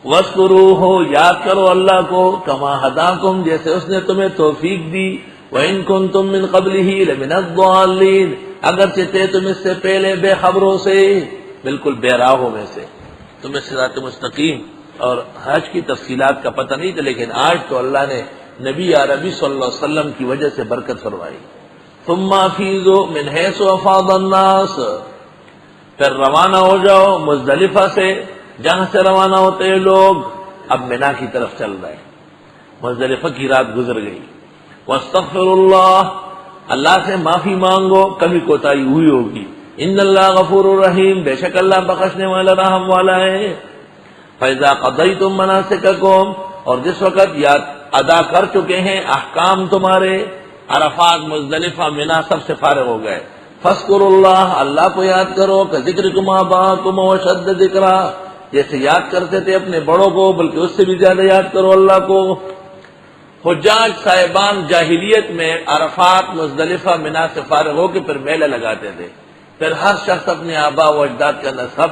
وَاذْكُرُوهُ یاد کرو اللہ کو، کما ہداکم جیسے اس نے تمہیں توفیق دی، وَإِن كُنتُم مِّن قَبْلِهِ لَمِنَ الضَّالِّينَ اگرچہ تھے تم اس سے پہلے بے خبروں سے، بالکل بے راہوں میں سے، تمہیں صراط مستقیم اور حج کی تفصیلات کا پتہ نہیں تھا، لیکن آج تو اللہ نے نبی عربی صلی اللہ علیہ وسلم کی وجہ سے برکت فرمائی۔ ثم افیضوا من حیث افاض الناس، پھر روانہ ہو جاؤ مزدلفہ سے، جہاں سے روانہ ہوتے ہیں لوگ، اب مینا کی طرف چل رہے، مزدلفہ کی رات گزر گئی۔ واستغفروا اللہ، اللہ سے معافی مانگو، کبھی کوتاہی ہوئی ہوگی، ان اللہ غفور الرحیم، بے شک اللہ بخشنے والا رحم والا ہے۔ فَإِذَا قَضَيْتُم مَّنَاسِكَكُمْ، اور جس وقت یاد ادا کر چکے ہیں احکام تمہارے، عرفات مزدلفہ مینا سب سے فارغ ہو گئے، فاذکروا اللہ، اللہ کو یاد کرو، کذکرکم آباءکم واشد ذکرا، جیسے یاد کرتے تھے اپنے بڑوں کو بلکہ اس سے بھی زیادہ یاد کرو اللہ کو۔ حجاج صاحبان جاہلیت میں عرفات مزدلفہ مینا سے فارغ ہو کے پھر میلے لگاتے تھے، پھر ہر شخص اپنے آباء و اجداد کا نسب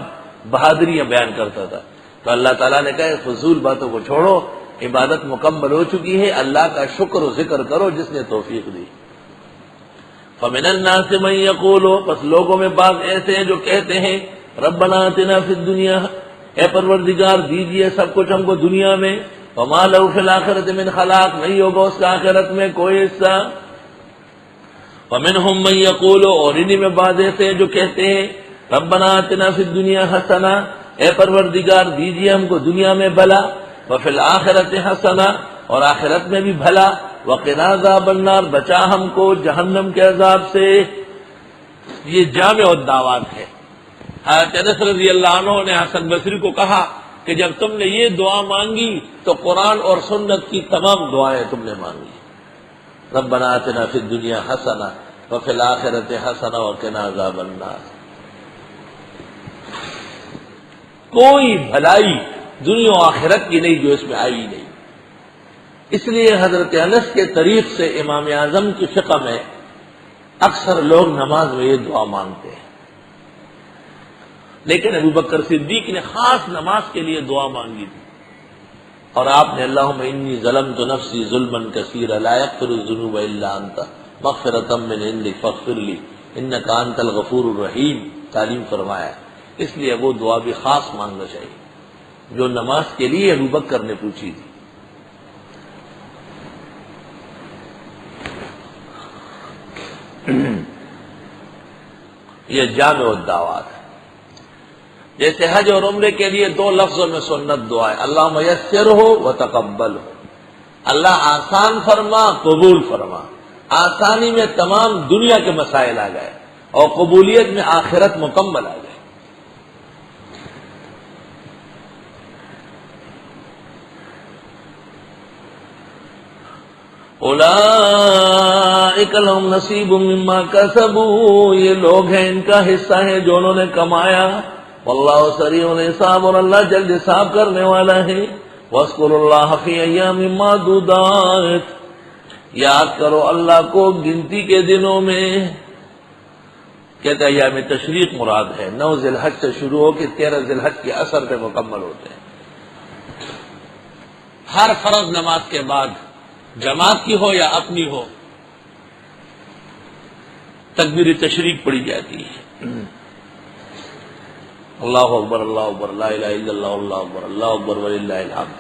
بہادریاں بیان کرتا تھا، تو اللہ تعالیٰ نے کہا فضول باتوں کو چھوڑو، عبادت مکمل ہو چکی ہے، اللہ کا شکر و ذکر کرو جس نے توفیق دی۔ فَمِنَ النَّاسِ مَن يَقُولُ، پس لوگوں میں بعض ایسے ہیں جو کہتے ہیں ربنا آتنا فی الدنیا، اے پروردگار دیجئے سب کچھ ہم کو دنیا میں، وما لہ فی الآخرۃ من خلاق، نہیں ہوگا اس کا آخرت میں کوئی حصہ۔ ومنہم من یقول، اور انہی میں بعض ایسے ہیں جو کہتے ہیں ربنا آتنا فی الدنیا حسنہ، اے پروردگار دیجئے ہم کو دنیا میں بھلا، وفی الآخرۃ حسنہ، اور آخرت میں بھی بھلا، وقنا عذاب النار، بچا ہم کو جہنم کے عذاب سے۔ یہ جامع الدعوات ہے۔ حضرت انس رضی اللہ عنہ نے حسن بصری کو کہا کہ جب تم نے یہ دعا مانگی تو قرآن اور سنت کی تمام دعائیں تم نے مانگی، ربنا آتنا فی الدنیا حسنہ وفی الآخرۃ حسنہ وقنا عذاب النار۔ کوئی بھلائی دنیا و آخرت کی نہیں جو اس میں آئی نہیں۔ اس لیے حضرت انس کے طریق سے امام اعظم کی فقہ میں اکثر لوگ نماز میں یہ دعا مانگتے ہیں، لیکن ابو بکر صدیق نے خاص نماز کے لیے دعا مانگی تھی، اور آپ نے اللہم انی ظلمت نفسی ظلما کثیرا لا یغفر الذنوب الا انت مغفرۃ من عندک فاغفر لی انک انت الغفور الرحیم تعلیم فرمایا۔ اس لیے وہ دعا بھی خاص مانگنا چاہیے جو نماز کے لیے ابو بکر نے پوچھی تھی۔ یہ جامع الدعوات ہے۔ جیسے حج اور عمرے کے لیے دو لفظوں میں سنت دعا ہے، اللہم یسرہ وتقبلہ، اللہ آسان فرما قبول فرما۔ آسانی میں تمام دنیا کے مسائل آ گئے اور قبولیت میں آخرت مکمل آ گئے۔ اولئک لہم نصیب مما کسبوا، یہ لوگ ہیں ان کا حصہ ہے جو انہوں نے کمایا، واللہ سریع الحساب، اور اللہ جلد حساب کرنے والا ہے۔ واذکروا اللہ فی ایام معدودات، یاد کرو اللہ کو گنتی کے دنوں میں، کہتے ہیں ایام تشریق مراد ہے، 9 ذی الحج سے شروع ہو کے 13 ذی الحج کے اثر پہ مکمل ہوتے ہیں۔ ہر فرض نماز کے بعد جماعت کی ہو یا اپنی ہو تکبیر تشریق پڑھی جاتی ہے، اللہ اکبر اللہ اکبر لا الہ الا اللہ اللہ اکبر اللہ اکبر وللہ الحمد۔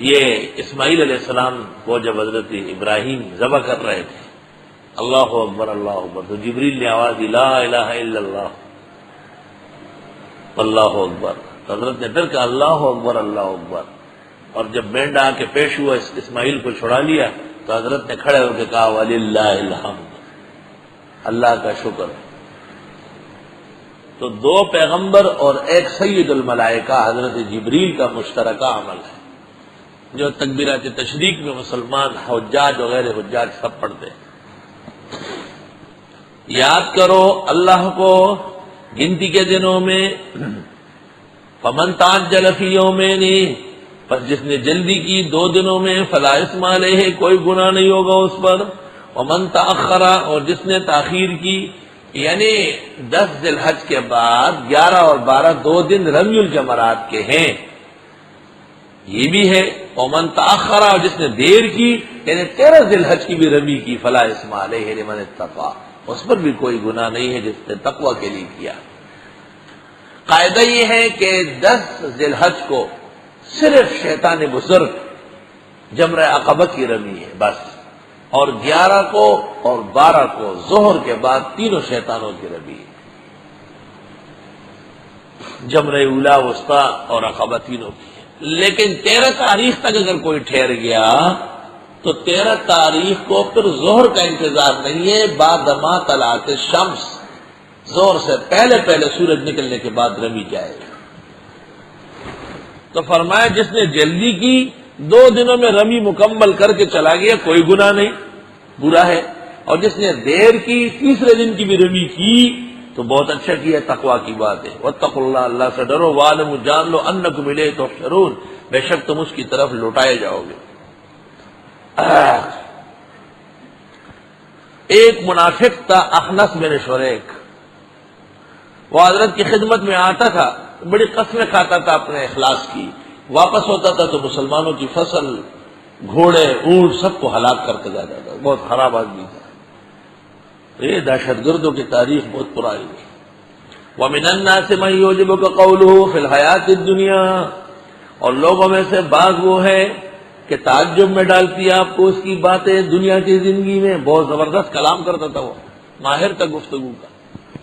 یہ اسماعیل علیہ السلام کو جب حضرت ابراہیم ذبح کر رہے تھے، اللہ اکبر، تو جبریل نے آواز دی لا الہ الا اللہ اللہ اکبر، تو حضرت نے پھر کہا اللہ اکبر اللہ اکبر، اور جب مینڈا آ کے پیش ہوا اسماعیل کو چھڑا لیا تو حضرت نے کھڑے ہو کے کہا وللہ الحمد، اللہ کا شکر۔ تو 2 پیغمبر اور ایک سید الملائکہ حضرت جبریل کا مشترکہ عمل ہے جو تکبیرات تشریق میں مسلمان حجاج وغیرہ حجاج سب پڑھتے ہیں۔ یاد کرو اللہ کو گنتی کے دنوں میں، فمن تعجل فی یومین، پس جس نے جلدی کی 2 دنوں میں، فلا اثم علیہ، کوئی گناہ نہیں ہوگا اس پر، ومن تأخر، اور جس نے تاخیر کی یعنی 10 ذی الحج کے بعد 11 اور 12 2 دن رمی الجمرات کے ہیں، یہ بھی ہے۔ ومن تاخر، اور جس نے دیر کی یعنی 13 ذی الحج کی بھی رمی کی، فلا اثم علیہ لمن اتقى، اس پر بھی کوئی گناہ نہیں ہے جس نے تقوی کے لیے کیا۔ قاعدہ یہ ہے کہ 10 ذی الحج کو صرف شیطان بزرگ جمرہ عقبہ کی رمی ہے بس، اور 11 کو اور 12 کو ظہر کے بعد تینوں شیطانوں کی رمی ہے، جمرہ اولا، وسطیٰ اور عقبہ تینوں کی ہے۔ لیکن 13 تاریخ تک اگر کوئی ٹھہر گیا تو 13 تاریخ کو پھر ظہر کا انتظار نہیں ہے، بعد ما طلعت الشمس، ظہر سے پہلے پہلے سورج نکلنے کے بعد رمی جائے گا۔ تو فرمایا جس نے جلدی کی 2 دنوں میں رمی مکمل کر کے چلا گیا کوئی گناہ نہیں، برا ہے، اور جس نے دیر کی 3رے دن کی بھی رمی کی تو بہت اچھا کیا، تقویٰ کی بات ہے۔ واتقوا اللہ، اللہ سے ڈرو، وَاعْلَمُوا، جان لو، انکم الیہ تحشرون، بے شک تم اس کی طرف لوٹائے جاؤ گے۔ ایک منافق تھا اخنس بن شریک، وہ حضرت کی خدمت میں آتا تھا، بڑی قسمیں کھاتا تھا اپنے اخلاص کی، واپس ہوتا تھا تو مسلمانوں کی فصل، گھوڑے، اونٹ سب کو ہلاک کر کے جاتا تھا، بہت خراب آدمی تھا۔ یہ دہشت گردوں کی تاریخ بہت پرانی ہے۔ وَمِنَ النَّاسِ مَن يُعْجِبُكَ قَوْلُهُ فِي الْحَيَاةِ الدُّنْيَا، اور لوگوں میں سے بعض وہ ہے کہ تعجب میں ڈالتی ہے آپ کو اس کی باتیں دنیا کی زندگی میں، بہت زبردست کلام کرتا تھا وہ، ماہر تھا گفتگو کا،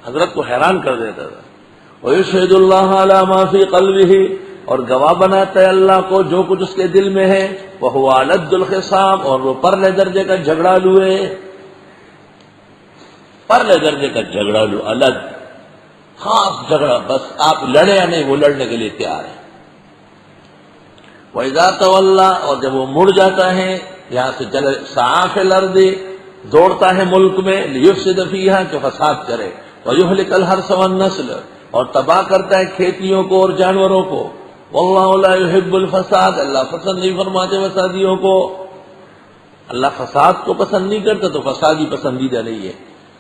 حضرت کو حیران کر دیتا تھا۔ وَيُشْهِدُ اللَّهَ عَلَى مَا فِي قَلْبِهِ، اور گواہ بناتا ہے اللہ کو جو کچھ اس کے دل میں ہے، وَهُوَ أَلَدُّ الْخِصَامِ، اور وہ پرلے درجے کا جھگڑالو ہے، پرلے درجے کا جھگڑالو، الد خاص جھگڑا، بس آپ لڑے یا نہیں وہ لڑنے کے لیے تیار ہے۔ وَإِذَا تَوَلَّى، اور جب وہ مڑ جاتا ہے یہاں سے چلے، سعى فِي الْأَرْضِ، دوڑتا ہے ملک میں، لِيُفْسِدَ فِيهَا، کہ فساد کرے، وَيُهْلِكَ الْحَرْثَ وَالنَّسْلَ، اور تباہ کرتا ہے کھیتیوں کو اور جانوروں کو، وَاللَّهُ لَا يُحِبُّ الْفَسَادَ، اللہ پسند نہیں فرماتے فسادیوں کو، اللہ فساد کو پسند نہیں کرتا تو فساد ہی پسندیدہ نہیں ہے۔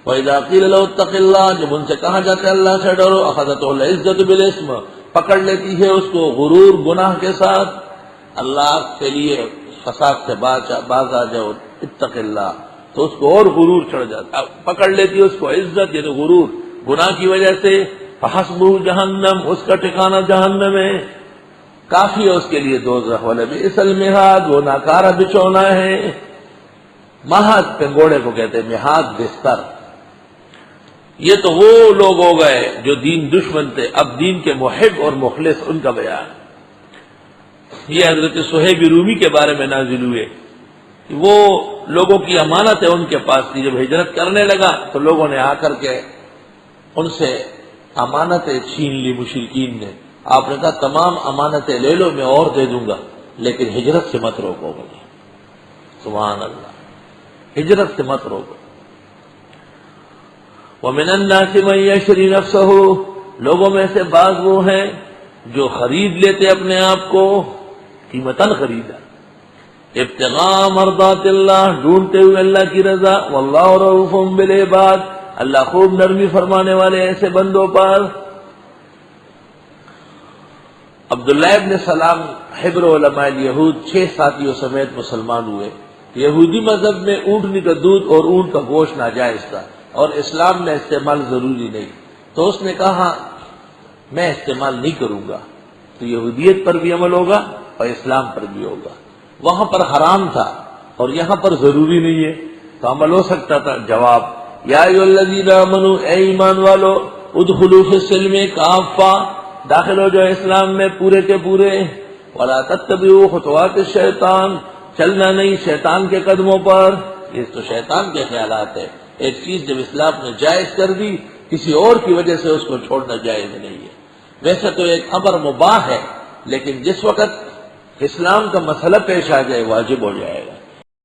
وَإِذَا قِيلَ لَهُ اتَّقِ اللَّهَ، جب ان سے کہا جاتا ہے اللہ سے ڈرو، أَخَذَتْهُ الْعِزَّةُ بِالْإِثْمِ، پکڑ لیتی ہے اس کو غرور گناہ کے ساتھ، اللہ کے لیے فساد سے باز آ جاؤ، اتق اللہ، تو اس کو اور غرور چڑھ جاتا، پکڑ لیتی ہے اس کو عزت یعنی غرور گناہ کی وجہ سے، فحسبہ جہنم، اس کا ٹھکانہ جہنم ہے، کافی ہے اس کے لیے دوزخ، وَلَبِئْسَ الْمِہَادُ، وہ ناکارہ بچھونا ہے۔ مہاد پنگوڑے کو کہتے ہیں، مہاد بستر۔ یہ تو وہ لوگ ہو گئے جو دین دشمن تھے، اب دین کے محب اور مخلص، ان کا بیان۔ یہ حضرت صہیب رومی کے بارے میں نازل ہوئے، وہ لوگوں کی امانت ہے ان کے پاس تھی، جب ہجرت کرنے لگا تو لوگوں نے آ کر کے ان سے امانتیں چھین لی، مشرکین نے۔ آپ نے کہا تمام امانتیں لے لو، میں اور دے دوں گا، لیکن ہجرت سے مت روکو مجھے۔ سبحان اللہ، ہجرت سے مت روکو۔ وَمِنَ النَّاسِ مَن يَشْرِي نَفْسَهُ، لوگوں میں سے بعض وہ ہیں جو خرید لیتے اپنے آپ کو، قیمتاً خریدا، ابتغاء مرضات اللہ، ڈھونڈتے ہوئے اللہ کی رضا، واللہ رؤوف بالعباد، اللہ خوب نرمی فرمانے والے ایسے بندوں پر۔ عبداللہ ابن سلام حبر علماء الیہود 6 ساتھیوں سمیت مسلمان ہوئے۔ یہودی مذہب میں اونٹنی کا دودھ اور اونٹ کا گوشت ناجائز تھا، اور اسلام میں استعمال ضروری نہیں، تو اس نے کہا میں استعمال نہیں کروں گا، تو یہودیت پر بھی عمل ہوگا اور اسلام پر بھی ہوگا۔ وہاں پر حرام تھا اور یہاں پر ضروری نہیں ہے تو عمل ہو سکتا تھا۔ جواب، یا ایھا الذین آمنوا، اے ایمان والو، ادخلوا فی السلم کافہ، داخل ہو جاؤ اسلام میں پورے کے پورے، ولا تتبعوا خطوات الشیطان، چلنا نہیں شیطان کے قدموں پر، یہ تو شیطان کے خیالات ہے۔ ایک چیز جب اسلام نے جائز کر دی، کسی اور کی وجہ سے اس کو چھوڑنا جائز نہیں ہے۔ ویسے تو ایک امر مباح ہے، لیکن جس وقت اسلام کا مسئلہ پیش آ جائے واجب ہو جائے۔